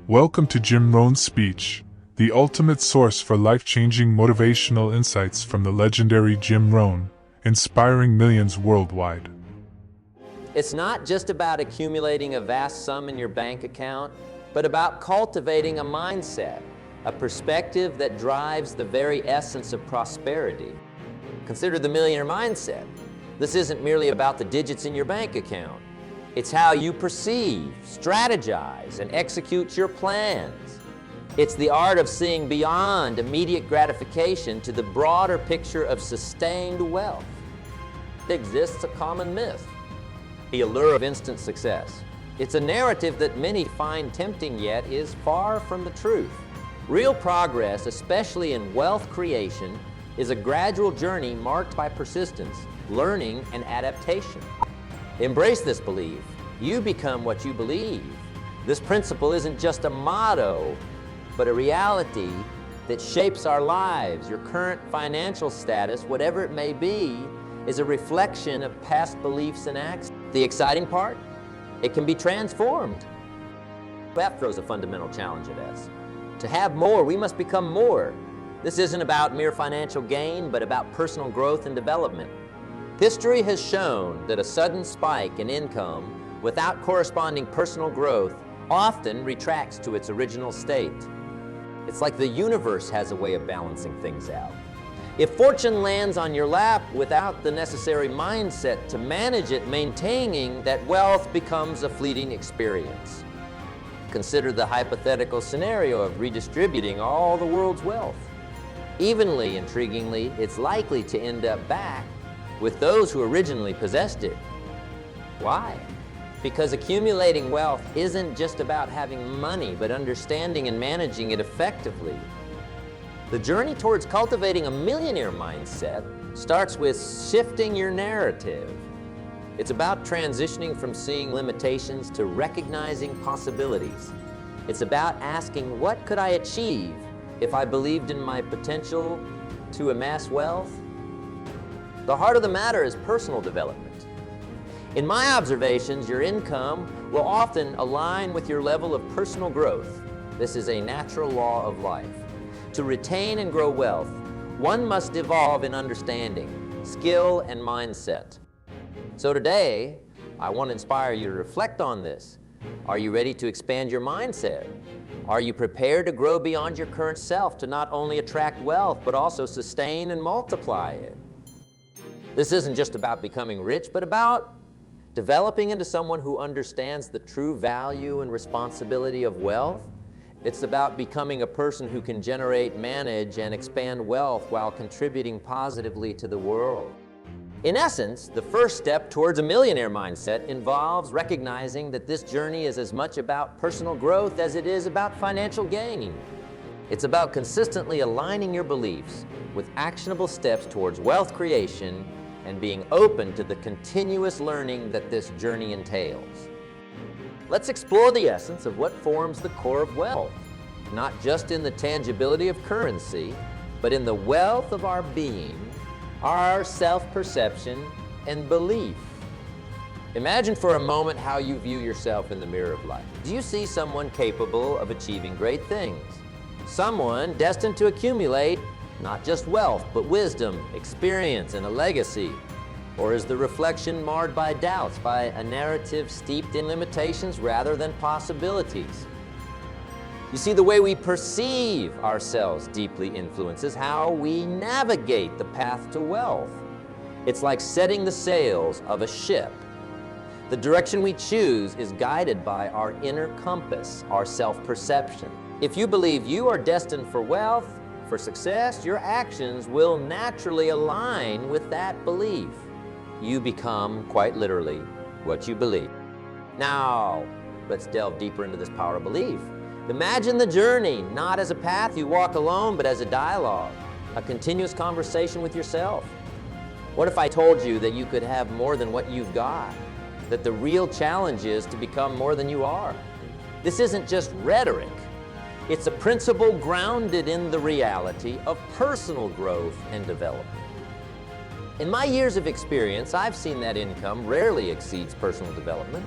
Welcome to Jim Rohn Speech, the ultimate source for life-changing motivational insights from the legendary Jim Rohn, inspiring millions worldwide. It's not just about accumulating a vast sum in your bank account, but about cultivating a mindset, a perspective that drives the very essence of prosperity. Consider the millionaire mindset. This isn't merely about the digits in your bank account. It's how you perceive, strategize, and execute your plans. It's the art of seeing beyond immediate gratification to the broader picture of sustained wealth. There exists a common myth, the allure of instant success. It's a narrative that many find tempting, yet is far from the truth. Real progress, especially in wealth creation, is a gradual journey marked by persistence, learning, and adaptation. Embrace this belief. You become what you believe. This principle isn't just a motto, but a reality that shapes our lives. Your current financial status, whatever it may be, is a reflection of past beliefs and acts. The exciting part? It can be transformed. That throws a fundamental challenge at us. To have more, we must become more. This isn't about mere financial gain, but about personal growth and development. History has shown that a sudden spike in income without corresponding personal growth often retracts to its original state. It's like the universe has a way of balancing things out. If fortune lands on your lap without the necessary mindset to manage it, maintaining that wealth becomes a fleeting experience. Consider the hypothetical scenario of redistributing all the world's wealth. Evenly, intriguingly, it's likely to end up back with those who originally possessed it. Why? Because accumulating wealth isn't just about having money, but understanding and managing it effectively. The journey towards cultivating a millionaire mindset starts with shifting your narrative. It's about transitioning from seeing limitations to recognizing possibilities. It's about asking, what could I achieve if I believed in my potential to amass wealth? The heart of the matter is personal development. In my observations, your income will often align with your level of personal growth. This is a natural law of life. To retain and grow wealth, one must evolve in understanding, skill, and mindset. So today, I want to inspire you to reflect on this. Are you ready to expand your mindset? Are you prepared to grow beyond your current self to not only attract wealth, but also sustain and multiply it? This isn't just about becoming rich, but about developing into someone who understands the true value and responsibility of wealth. It's about becoming a person who can generate, manage, and expand wealth while contributing positively to the world. In essence, the first step towards a millionaire mindset involves recognizing that this journey is as much about personal growth as it is about financial gain. It's about consistently aligning your beliefs with actionable steps towards wealth creation and being open to the continuous learning that this journey entails. Let's explore the essence of what forms the core of wealth, not just in the tangibility of currency, but in the wealth of our being, our self-perception and belief. Imagine for a moment how you view yourself in the mirror of life. Do you see someone capable of achieving great things? Someone destined to accumulate not just wealth, but wisdom, experience, and a legacy? Or is the reflection marred by doubts, by a narrative steeped in limitations rather than possibilities? You see, the way we perceive ourselves deeply influences how we navigate the path to wealth. It's like setting the sails of a ship. The direction we choose is guided by our inner compass, our self-perception. If you believe you are destined for wealth, for success, your actions will naturally align with that belief. You become, quite literally, what you believe. Now, let's delve deeper into this power of belief. Imagine the journey not as a path you walk alone, but as a dialogue, a continuous conversation with yourself. What if I told you that you could have more than what you've got? That the real challenge is to become more than you are? This isn't just rhetoric. It's a principle grounded in the reality of personal growth and development. In my years of experience, I've seen that income rarely exceeds personal development.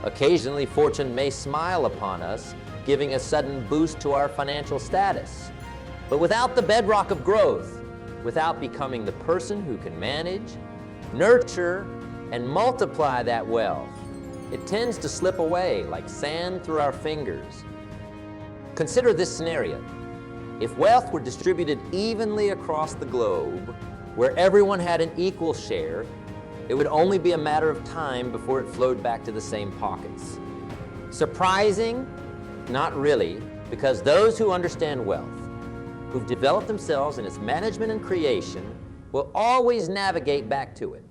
Occasionally, fortune may smile upon us, giving a sudden boost to our financial status. But without the bedrock of growth, without becoming the person who can manage, nurture, and multiply that wealth, it tends to slip away like sand through our fingers. Consider this scenario. If wealth were distributed evenly across the globe, where everyone had an equal share, it would only be a matter of time before it flowed back to the same pockets. Surprising? Not really, because those who understand wealth, who've developed themselves in its management and creation, will always navigate back to it.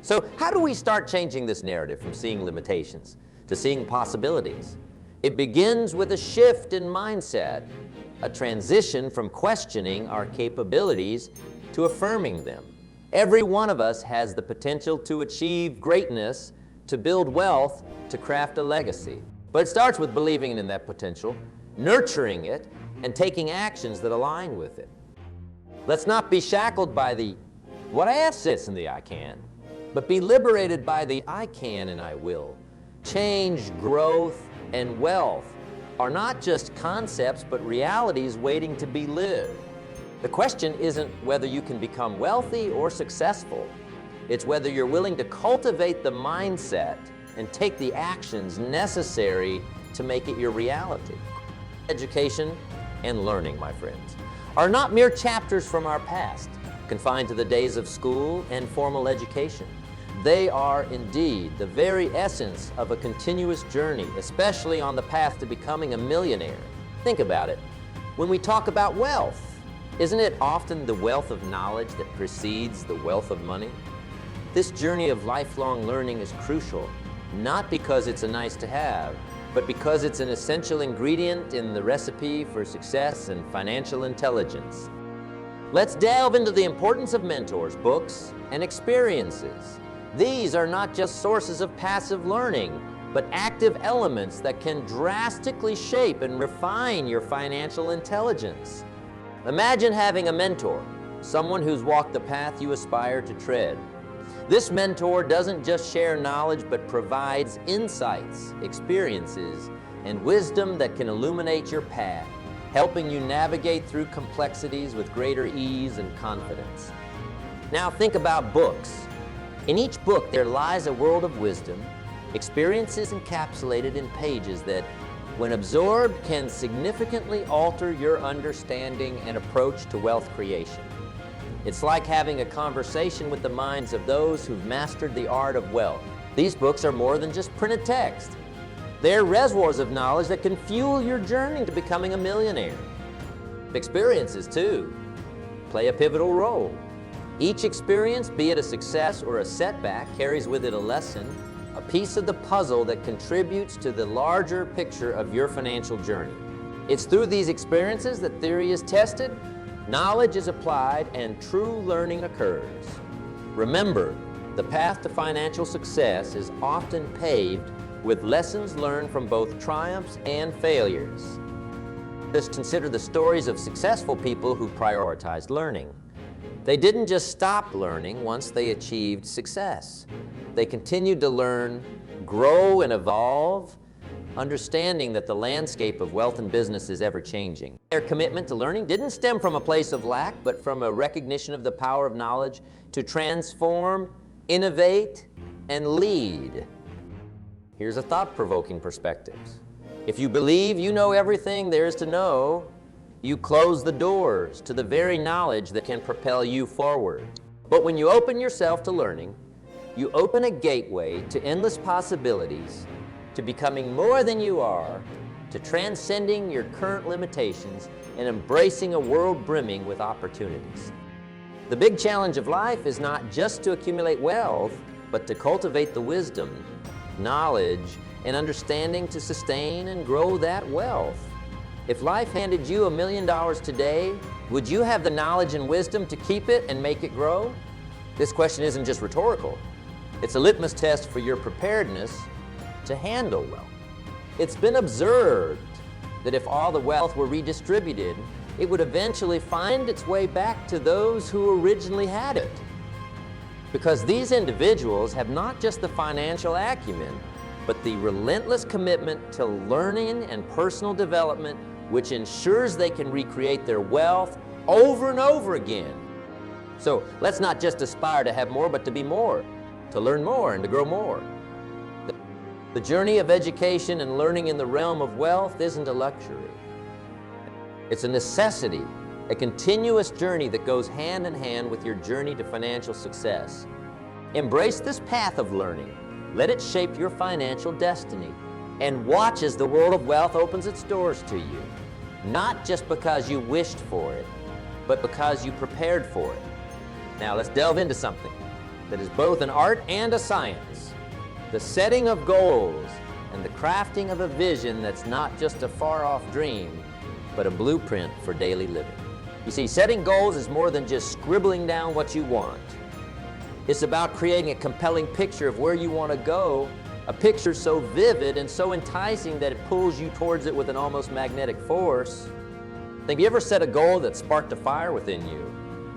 So how do we start changing this narrative from seeing limitations to seeing possibilities? It begins with a shift in mindset, a transition from questioning our capabilities to affirming them. Every one of us has the potential to achieve greatness, to build wealth, to craft a legacy. But it starts with believing in that potential, nurturing it, and taking actions that align with it. Let's not be shackled by the what if sits in the I can, but be liberated by the I can and I will. Change, growth, and wealth are not just concepts, but realities waiting to be lived. The question isn't whether you can become wealthy or successful. It's whether you're willing to cultivate the mindset and take the actions necessary to make it your reality. Education and learning, my friends, are not mere chapters from our past, confined to the days of school and formal education. They are indeed the very essence of a continuous journey, especially on the path to becoming a millionaire. Think about it. When we talk about wealth, isn't it often the wealth of knowledge that precedes the wealth of money? This journey of lifelong learning is crucial, not because it's a nice to have, but because it's an essential ingredient in the recipe for success and financial intelligence. Let's delve into the importance of mentors, books, and experiences. These are not just sources of passive learning, but active elements that can drastically shape and refine your financial intelligence. Imagine having a mentor, someone who's walked the path you aspire to tread. This mentor doesn't just share knowledge, but provides insights, experiences, and wisdom that can illuminate your path, helping you navigate through complexities with greater ease and confidence. Now think about books. In each book there lies a world of wisdom, experiences encapsulated in pages that, when absorbed, can significantly alter your understanding and approach to wealth creation. It's like having a conversation with the minds of those who've mastered the art of wealth. These books are more than just printed text. They're reservoirs of knowledge that can fuel your journey to becoming a millionaire. Experiences, too, play a pivotal role. Each experience, be it a success or a setback, carries with it a lesson, a piece of the puzzle that contributes to the larger picture of your financial journey. It's through these experiences that theory is tested, knowledge is applied, and true learning occurs. Remember, the path to financial success is often paved with lessons learned from both triumphs and failures. Let's consider the stories of successful people who prioritized learning. They didn't just stop learning once they achieved success. They continued to learn, grow, and evolve, understanding that the landscape of wealth and business is ever-changing. Their commitment to learning didn't stem from a place of lack, but from a recognition of the power of knowledge to transform, innovate, and lead. Here's a thought-provoking perspective. If you believe you know everything there is to know, you close the doors to the very knowledge that can propel you forward. But when you open yourself to learning, you open a gateway to endless possibilities, to becoming more than you are, to transcending your current limitations and embracing a world brimming with opportunities. The big challenge of life is not just to accumulate wealth, but to cultivate the wisdom, knowledge, and understanding to sustain and grow that wealth. If life handed you $1 million today, would you have the knowledge and wisdom to keep it and make it grow? This question isn't just rhetorical. It's a litmus test for your preparedness to handle wealth. It's been observed that if all the wealth were redistributed, it would eventually find its way back to those who originally had it. Because these individuals have not just the financial acumen, but the relentless commitment to learning and personal development which ensures they can recreate their wealth over and over again. So let's not just aspire to have more, but to be more, to learn more and to grow more. The journey of education and learning in the realm of wealth isn't a luxury. It's a necessity, a continuous journey that goes hand in hand with your journey to financial success. Embrace this path of learning. Let it shape your financial destiny, and watch as the world of wealth opens its doors to you. Not just because you wished for it, but because you prepared for it. Now let's delve into something that is both an art and a science. The setting of goals and the crafting of a vision that's not just a far-off dream, but a blueprint for daily living. You see, setting goals is more than just scribbling down what you want. It's about creating a compelling picture of where you want to go, a picture so vivid and so enticing that it pulls you towards it with an almost magnetic force. Have you ever set a goal that sparked a fire within you?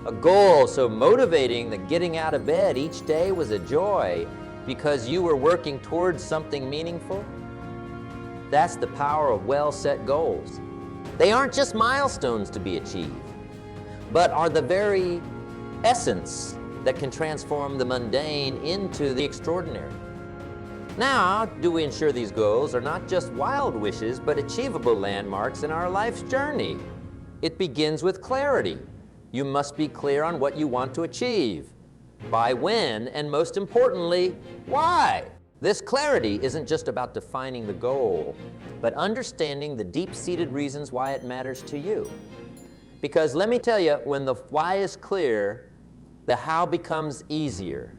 A goal so motivating that getting out of bed each day was a joy because you were working towards something meaningful? That's the power of well-set goals. They aren't just milestones to be achieved, but are the very essence that can transform the mundane into the extraordinary. Now, do we ensure these goals are not just wild wishes, but achievable landmarks in our life's journey? It begins with clarity. You must be clear on what you want to achieve, by when, and most importantly, why. This clarity isn't just about defining the goal, but understanding the deep-seated reasons why it matters to you. Because let me tell you, when the why is clear, the how becomes easier.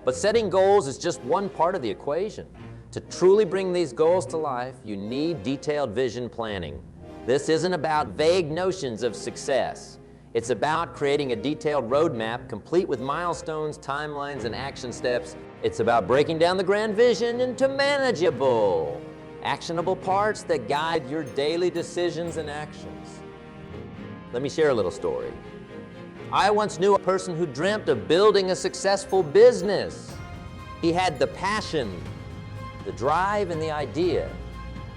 But setting goals is just one part of the equation. To truly bring these goals to life, you need detailed vision planning. This isn't about vague notions of success. It's about creating a detailed roadmap complete with milestones, timelines, and action steps. It's about breaking down the grand vision into manageable, actionable parts that guide your daily decisions and actions. Let me share a little story. I once knew a person who dreamt of building a successful business. He had the passion, the drive, and the idea.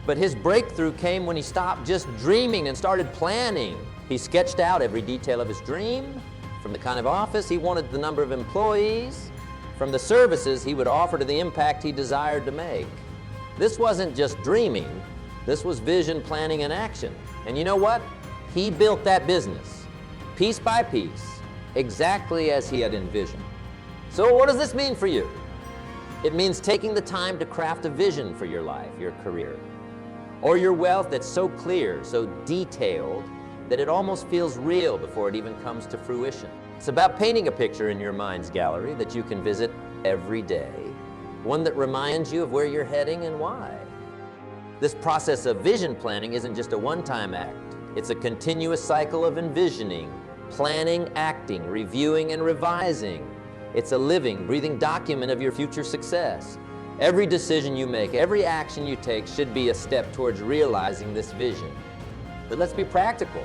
But his breakthrough came when he stopped just dreaming and started planning. He sketched out every detail of his dream, from the kind of office he wanted, the number of employees, from the services he would offer to the impact he desired to make. This wasn't just dreaming, this was vision, planning, and action. And you know what? He built that business, piece by piece, exactly as he had envisioned. So what does this mean for you? It means taking the time to craft a vision for your life, your career, or your wealth that's so clear, so detailed, that it almost feels real before it even comes to fruition. It's about painting a picture in your mind's gallery that you can visit every day, one that reminds you of where you're heading and why. This process of vision planning isn't just a one-time act. It's a continuous cycle of envisioning, planning, acting, reviewing, and revising. It's a living, breathing document of your future success. Every decision you make, every action you take should be a step towards realizing this vision. But let's be practical.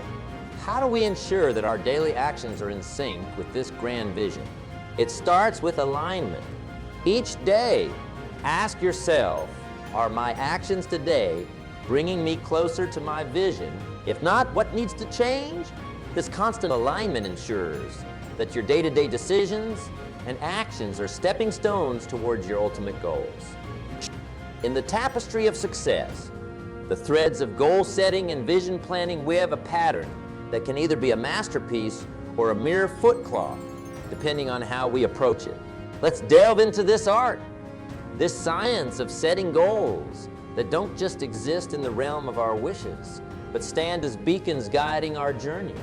How do we ensure that our daily actions are in sync with this grand vision? It starts with alignment. Each day, ask yourself, are my actions today bringing me closer to my vision? If not, what needs to change? This constant alignment ensures that your day-to-day decisions and actions are stepping stones towards your ultimate goals. In the tapestry of success, the threads of goal setting and vision planning weave a pattern that can either be a masterpiece or a mere footcloth, depending on how we approach it. Let's delve into this art, this science of setting goals that don't just exist in the realm of our wishes, but stand as beacons guiding our journey.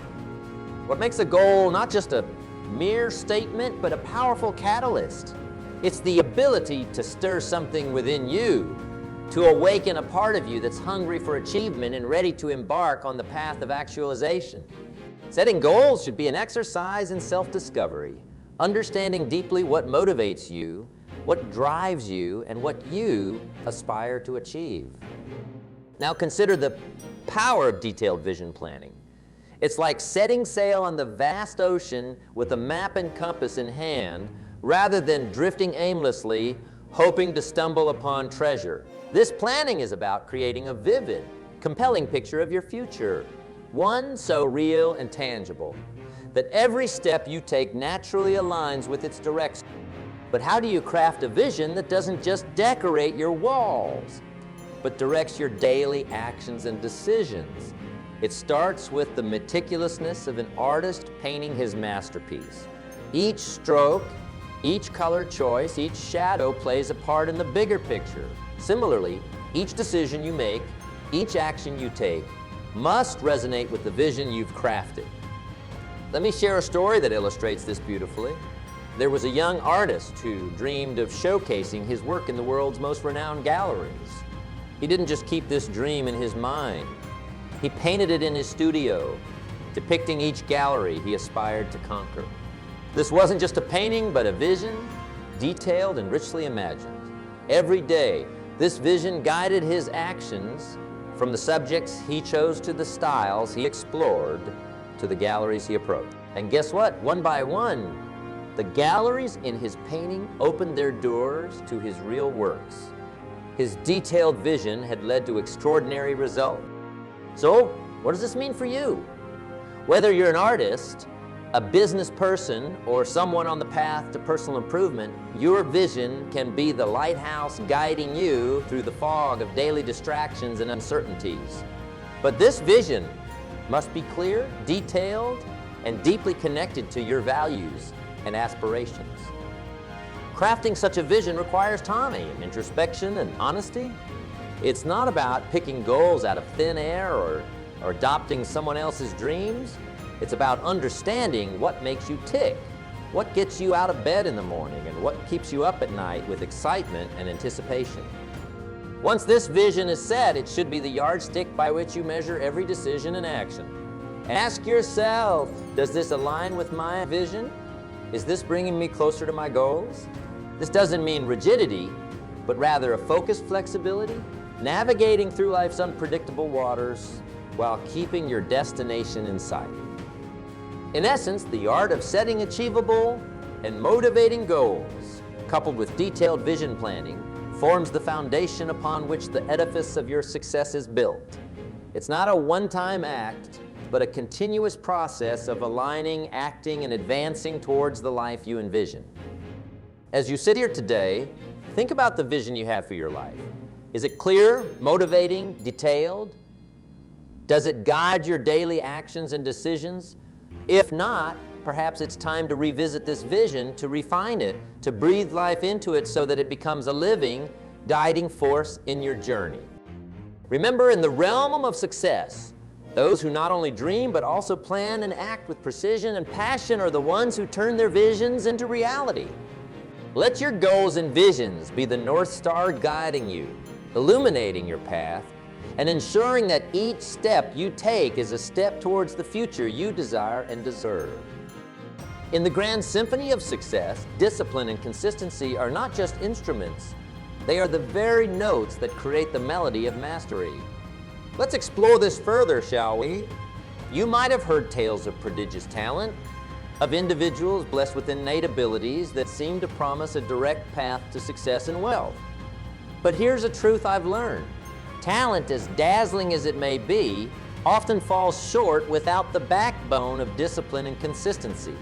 What makes a goal not just a mere statement, but a powerful catalyst? It's the ability to stir something within you, to awaken a part of you that's hungry for achievement and ready to embark on the path of actualization. Setting goals should be an exercise in self-discovery, understanding deeply what motivates you, what drives you, and what you aspire to achieve. Now consider the power of detailed vision planning. It's like setting sail on the vast ocean with a map and compass in hand, rather than drifting aimlessly, hoping to stumble upon treasure. This planning is about creating a vivid, compelling picture of your future, one so real and tangible that every step you take naturally aligns with its direction. But how do you craft a vision that doesn't just decorate your walls, but directs your daily actions and decisions? It starts with the meticulousness of an artist painting his masterpiece. Each stroke, each color choice, each shadow plays a part in the bigger picture. Similarly, each decision you make, each action you take, must resonate with the vision you've crafted. Let me share a story that illustrates this beautifully. There was a young artist who dreamed of showcasing his work in the world's most renowned galleries. He didn't just keep this dream in his mind. He painted it in his studio, depicting each gallery he aspired to conquer. This wasn't just a painting, but a vision, detailed and richly imagined. Every day, this vision guided his actions, from the subjects he chose to the styles he explored to the galleries he approached. And guess what? One by one, the galleries in his painting opened their doors to his real works. His detailed vision had led to extraordinary results. So, what does this mean for you? Whether you're an artist, a business person, or someone on the path to personal improvement, your vision can be the lighthouse guiding you through the fog of daily distractions and uncertainties. But this vision must be clear, detailed, and deeply connected to your values and aspirations. Crafting such a vision requires time, introspection, and honesty. It's not about picking goals out of thin air or adopting someone else's dreams. It's about understanding what makes you tick, what gets you out of bed in the morning, and what keeps you up at night with excitement and anticipation. Once this vision is set, it should be the yardstick by which you measure every decision and action. Ask yourself, does this align with my vision? Is this bringing me closer to my goals? This doesn't mean rigidity, but rather a focused flexibility, navigating through life's unpredictable waters while keeping your destination in sight. In essence, the art of setting achievable and motivating goals, coupled with detailed vision planning, forms the foundation upon which the edifice of your success is built. It's not a one-time act, but a continuous process of aligning, acting, and advancing towards the life you envision. As you sit here today, think about the vision you have for your life. Is it clear, motivating, detailed? Does it guide your daily actions and decisions? If not, perhaps it's time to revisit this vision, to refine it, to breathe life into it so that it becomes a living, guiding force in your journey. Remember, in the realm of success, those who not only dream but also plan and act with precision and passion are the ones who turn their visions into reality. Let your goals and visions be the North Star guiding you, illuminating your path, and ensuring that each step you take is a step towards the future you desire and deserve. In the grand symphony of success, discipline and consistency are not just instruments, they are the very notes that create the melody of mastery. Let's explore this further, shall we? You might have heard tales of prodigious talent, of individuals blessed with innate abilities that seem to promise a direct path to success and wealth. But here's a truth I've learned. Talent, as dazzling as it may be, often falls short without the backbone of discipline and consistency.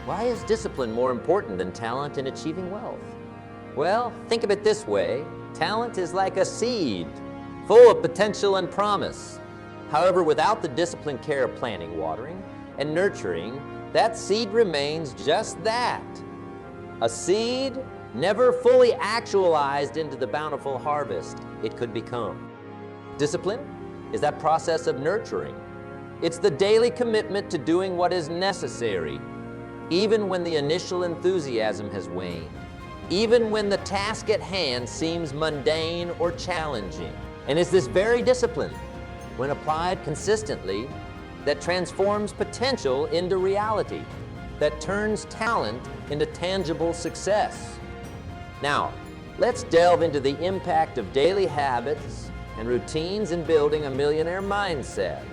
Why is discipline more important than talent in achieving wealth? Well, think of it this way. Talent is like a seed, full of potential and promise. However, without the disciplined care of planting, watering, and nurturing, that seed remains just that, a seed never fully actualized into the bountiful harvest it could become. Discipline is that process of nurturing. It's the daily commitment to doing what is necessary, even when the initial enthusiasm has waned, even when the task at hand seems mundane or challenging. And it's this very discipline, when applied consistently, that transforms potential into reality, that turns talent into tangible success. Now, let's delve into the impact of daily habits and routines in building a millionaire mindset.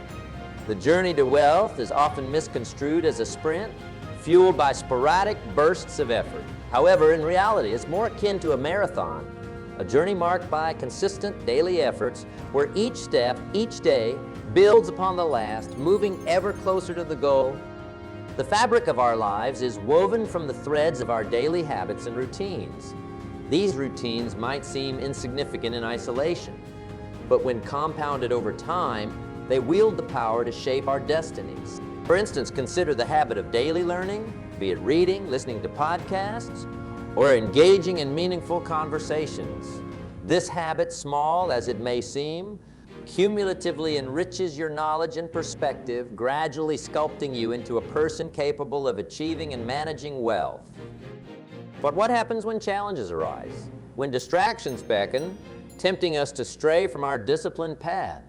The journey to wealth is often misconstrued as a sprint, fueled by sporadic bursts of effort. However, in reality, it's more akin to a marathon, a journey marked by consistent daily efforts where each step, each day, builds upon the last, moving ever closer to the goal. The fabric of our lives is woven from the threads of our daily habits and routines. These routines might seem insignificant in isolation, but when compounded over time, they wield the power to shape our destinies. For instance, consider the habit of daily learning, be it reading, listening to podcasts, or engaging in meaningful conversations. This habit, small as it may seem, cumulatively enriches your knowledge and perspective, gradually sculpting you into a person capable of achieving and managing wealth. But what happens when challenges arise? When distractions beckon, tempting us to stray from our disciplined path?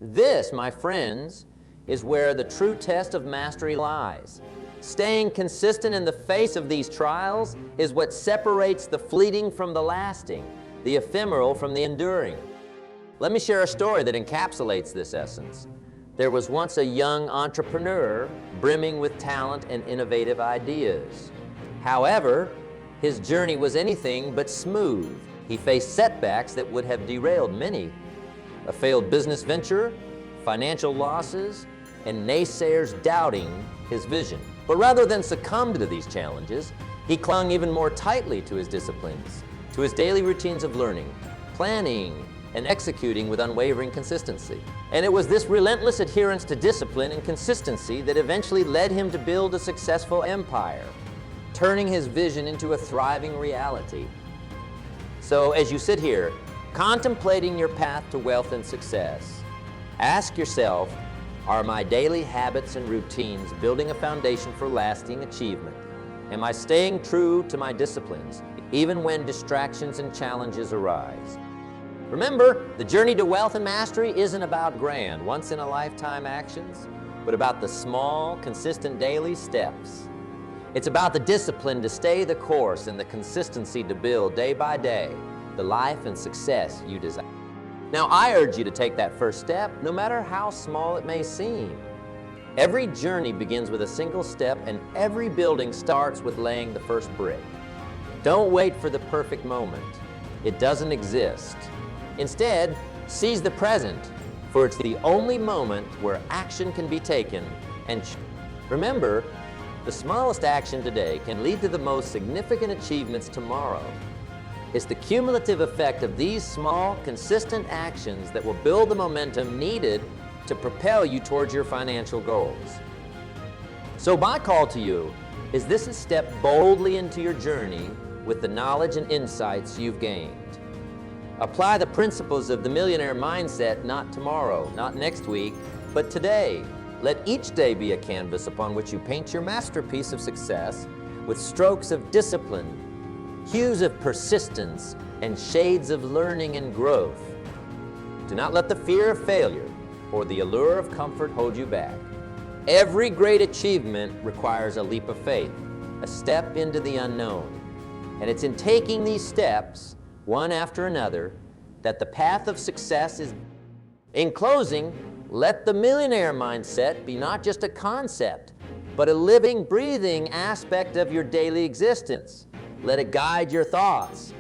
This, my friends, is where the true test of mastery lies. Staying consistent in the face of these trials is what separates the fleeting from the lasting, the ephemeral from the enduring. Let me share a story that encapsulates this essence. There was once a young entrepreneur brimming with talent and innovative ideas. However, his journey was anything but smooth. He faced setbacks that would have derailed many. A failed business venture, financial losses, and naysayers doubting his vision. But rather than succumb to these challenges, he clung even more tightly to his disciplines, to his daily routines of learning, planning, and executing with unwavering consistency. And it was this relentless adherence to discipline and consistency that eventually led him to build a successful empire, turning his vision into a thriving reality. So as you sit here, contemplating your path to wealth and success, ask yourself, are my daily habits and routines building a foundation for lasting achievement? Am I staying true to my disciplines, even when distractions and challenges arise? Remember, the journey to wealth and mastery isn't about grand, once-in-a-lifetime actions, but about the small, consistent daily steps. It's about the discipline to stay the course and the consistency to build day by day the life and success you desire. Now, I urge you to take that first step, no matter how small it may seem. Every journey begins with a single step, and every building starts with laying the first brick. Don't wait for the perfect moment. It doesn't exist. Instead, seize the present, for it's the only moment where action can be taken. And remember, the smallest action today can lead to the most significant achievements tomorrow. It's the cumulative effect of these small, consistent actions that will build the momentum needed to propel you towards your financial goals. So my call to you is this: step boldly into your journey with the knowledge and insights you've gained. Apply the principles of the millionaire mindset not tomorrow, not next week, but today. Let each day be a canvas upon which you paint your masterpiece of success with strokes of discipline, hues of persistence, and shades of learning and growth. Do not let the fear of failure or the allure of comfort hold you back. Every great achievement requires a leap of faith, a step into the unknown. And it's in taking these steps, one after another, that the path of success is. In closing, let the millionaire mindset be not just a concept, but a living, breathing aspect of your daily existence. Let it guide your thoughts,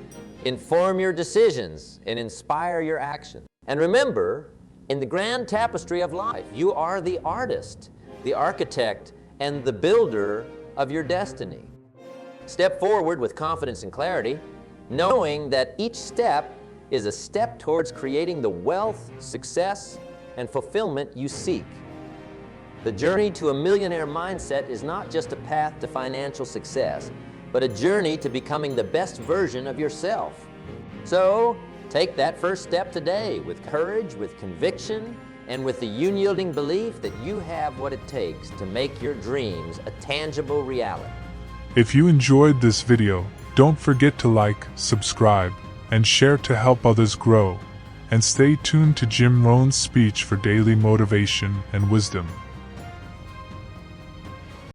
inform your decisions, and inspire your actions. And remember, in the grand tapestry of life, you are the artist, the architect, and the builder of your destiny. Step forward with confidence and clarity, knowing that each step is a step towards creating the wealth, success, and fulfillment you seek. The journey to a millionaire mindset is not just a path to financial success, but a journey to becoming the best version of yourself. So, take that first step today with courage, with conviction, and with the unyielding belief that you have what it takes to make your dreams a tangible reality. If you enjoyed this video, don't forget to like, subscribe, and share to help others grow. And stay tuned to Jim Rohn's Speech for daily motivation and wisdom.